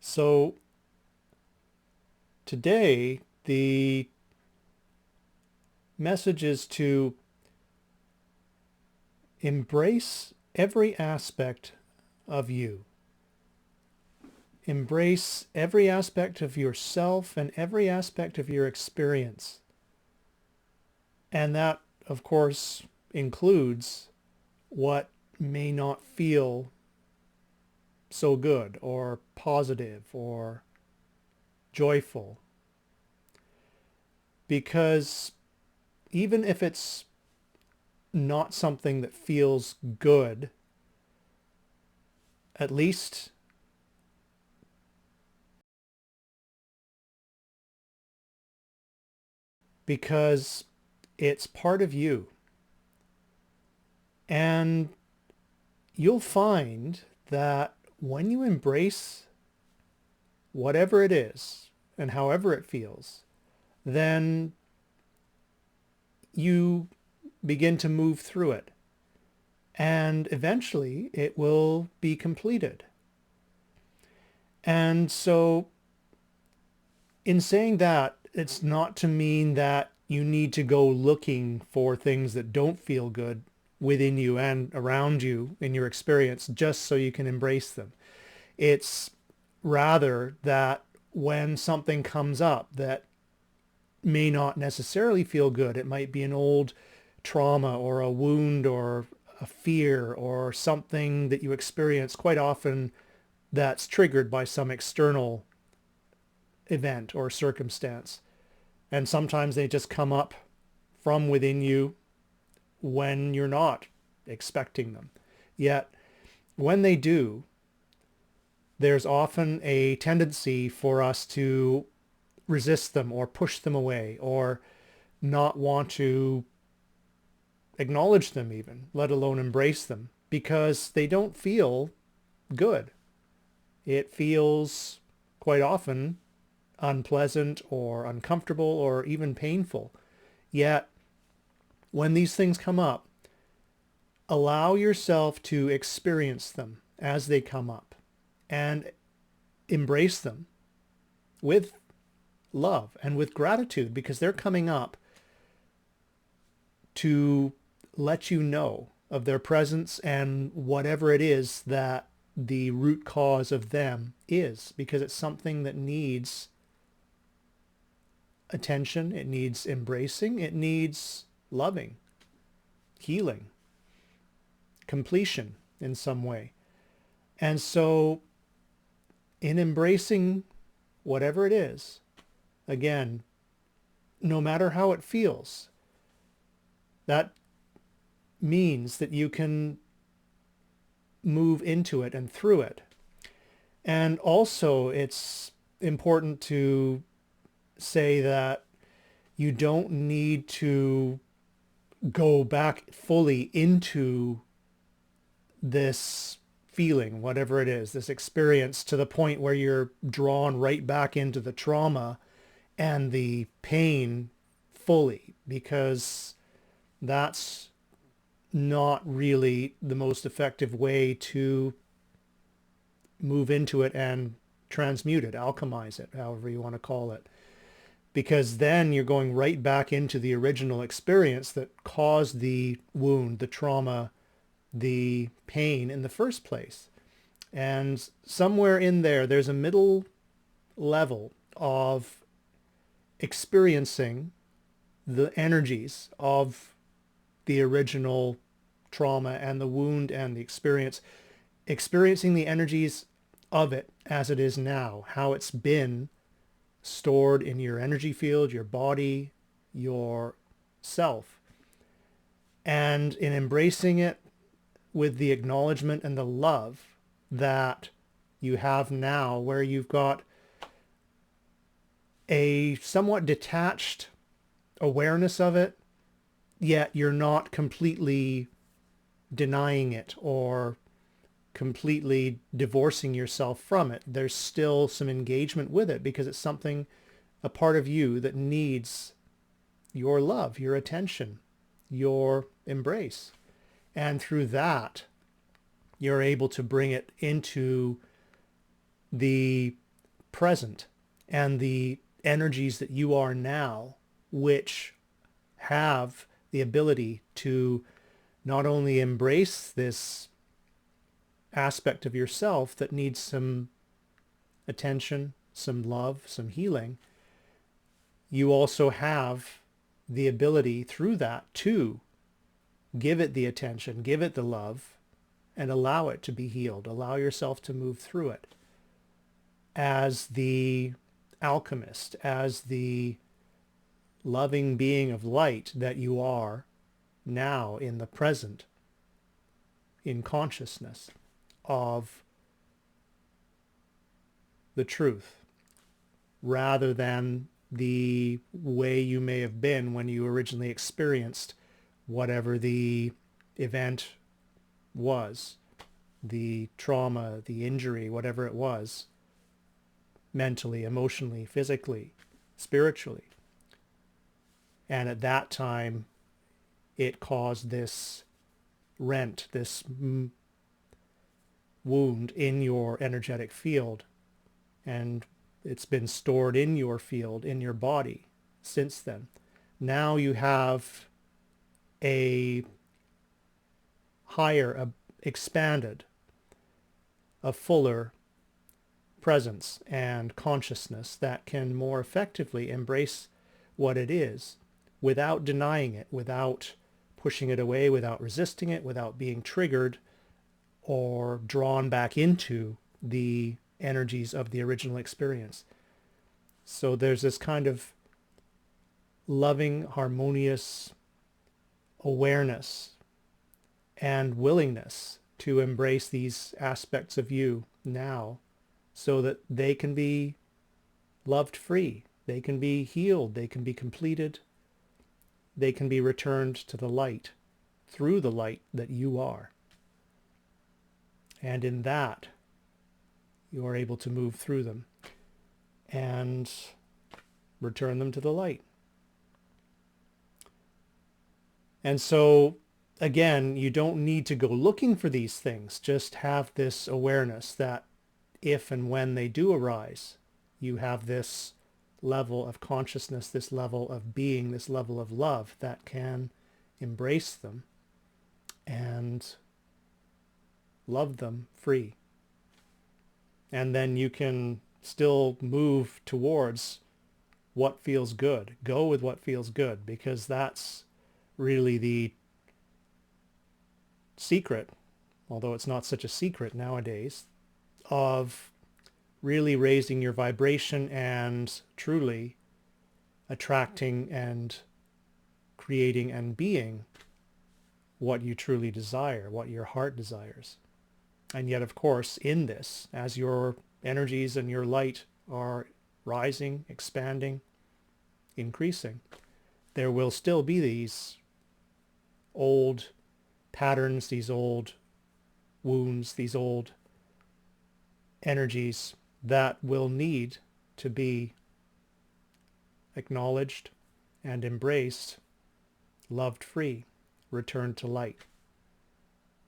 So today, the message is to embrace every aspect of you. Embrace every aspect of yourself and every aspect of your experience. And that, of course, includes what may not feel so good or positive or joyful. Because even if it's not something that feels good, at least because it's part of you. And you'll find that when you embrace whatever it is and however it feels, then you begin to move through it. And eventually it will be completed. And so in saying that, it's not to mean that you need to go looking for things that don't feel good within you and around you in your experience just so you can embrace them. It's rather that when something comes up that may not necessarily feel good, it might be an old trauma or a wound or a fear or something that you experience quite often that's triggered by some external event or circumstance. And sometimes they just come up from within you when you're not expecting them. Yet when they do, there's often a tendency for us to resist them or push them away or not want to acknowledge them even, let alone embrace them, because they don't feel good. It feels quite often unpleasant or uncomfortable or even painful. Yet when these things come up, allow yourself to experience them as they come up and embrace them with love and with gratitude, because they're coming up to let you know of their presence and whatever it is that the root cause of them is, because it's something that needs attention, it needs embracing, it needs loving, healing, completion in some way. And so in embracing whatever it is, again, no matter how it feels, that means that you can move into it and through it. And also it's important to say that you don't need to go back fully into this feeling, whatever it is, this experience, to the point where you're drawn right back into the trauma and the pain fully, because that's not really the most effective way to move into it and transmute it, alchemize it, however you want to call it. Because then you're going right back into the original experience that caused the wound, the trauma, the pain in the first place. And somewhere in there, there's a middle level of experiencing the energies of the original trauma and the wound and the experience, experiencing the energies of it as it is now, how it's been stored in your energy field, your body, your self. And in embracing it with the acknowledgement and the love that you have now, where you've got a somewhat detached awareness of it, yet you're not completely denying it or completely divorcing yourself from it. There's still some engagement with it because it's something, a part of you that needs your love, your attention, your embrace. And through that, you're able to bring it into the present and the energies that you are now, which have the ability to not only embrace this aspect of yourself that needs some attention, some love, some healing, you also have the ability through that to give it the attention, give it the love, and allow it to be healed. Allow yourself to move through it. As the alchemist, as the loving being of light that you are now in the present, in consciousness of the truth, rather than the way you may have been when you originally experienced whatever the event was, the trauma, the injury, whatever it was, mentally, emotionally, physically, spiritually. And at that time, it caused this rent, this wound in your energetic field. And it's been stored in your field, in your body since then. Now you have a higher, expanded, a fuller presence and consciousness that can more effectively embrace what it is without denying it, without pushing it away, without resisting it, without being triggered or drawn back into the energies of the original experience. So there's this kind of loving, harmonious awareness and willingness to embrace these aspects of you now so that they can be loved free, they can be healed, they can be completed, they can be returned to the light through the light that you are. And in that, you are able to move through them and return them to the light. And so, again, you don't need to go looking for these things. Just have this awareness that if and when they do arise, you have this level of consciousness, this level of being, this level of love that can embrace them and love them free. And then you can still move towards what feels good. Go with what feels good, because that's really the secret, although it's not such a secret nowadays, of really raising your vibration and truly attracting and creating and being what you truly desire, what your heart desires. And yet, of course, in this, as your energies and your light are rising, expanding, increasing, there will still be these old patterns, these old wounds, these old energies that will need to be acknowledged and embraced, loved free, returned to light.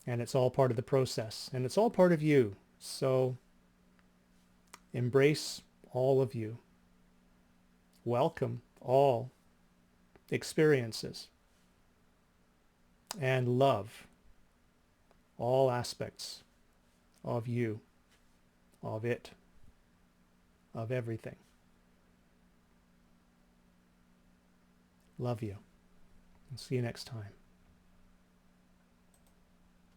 And it's all part of the process, and it's all part of you. So embrace all of you. Welcome all experiences, and love all aspects of you, of it, of everything. Love you. And see you next time.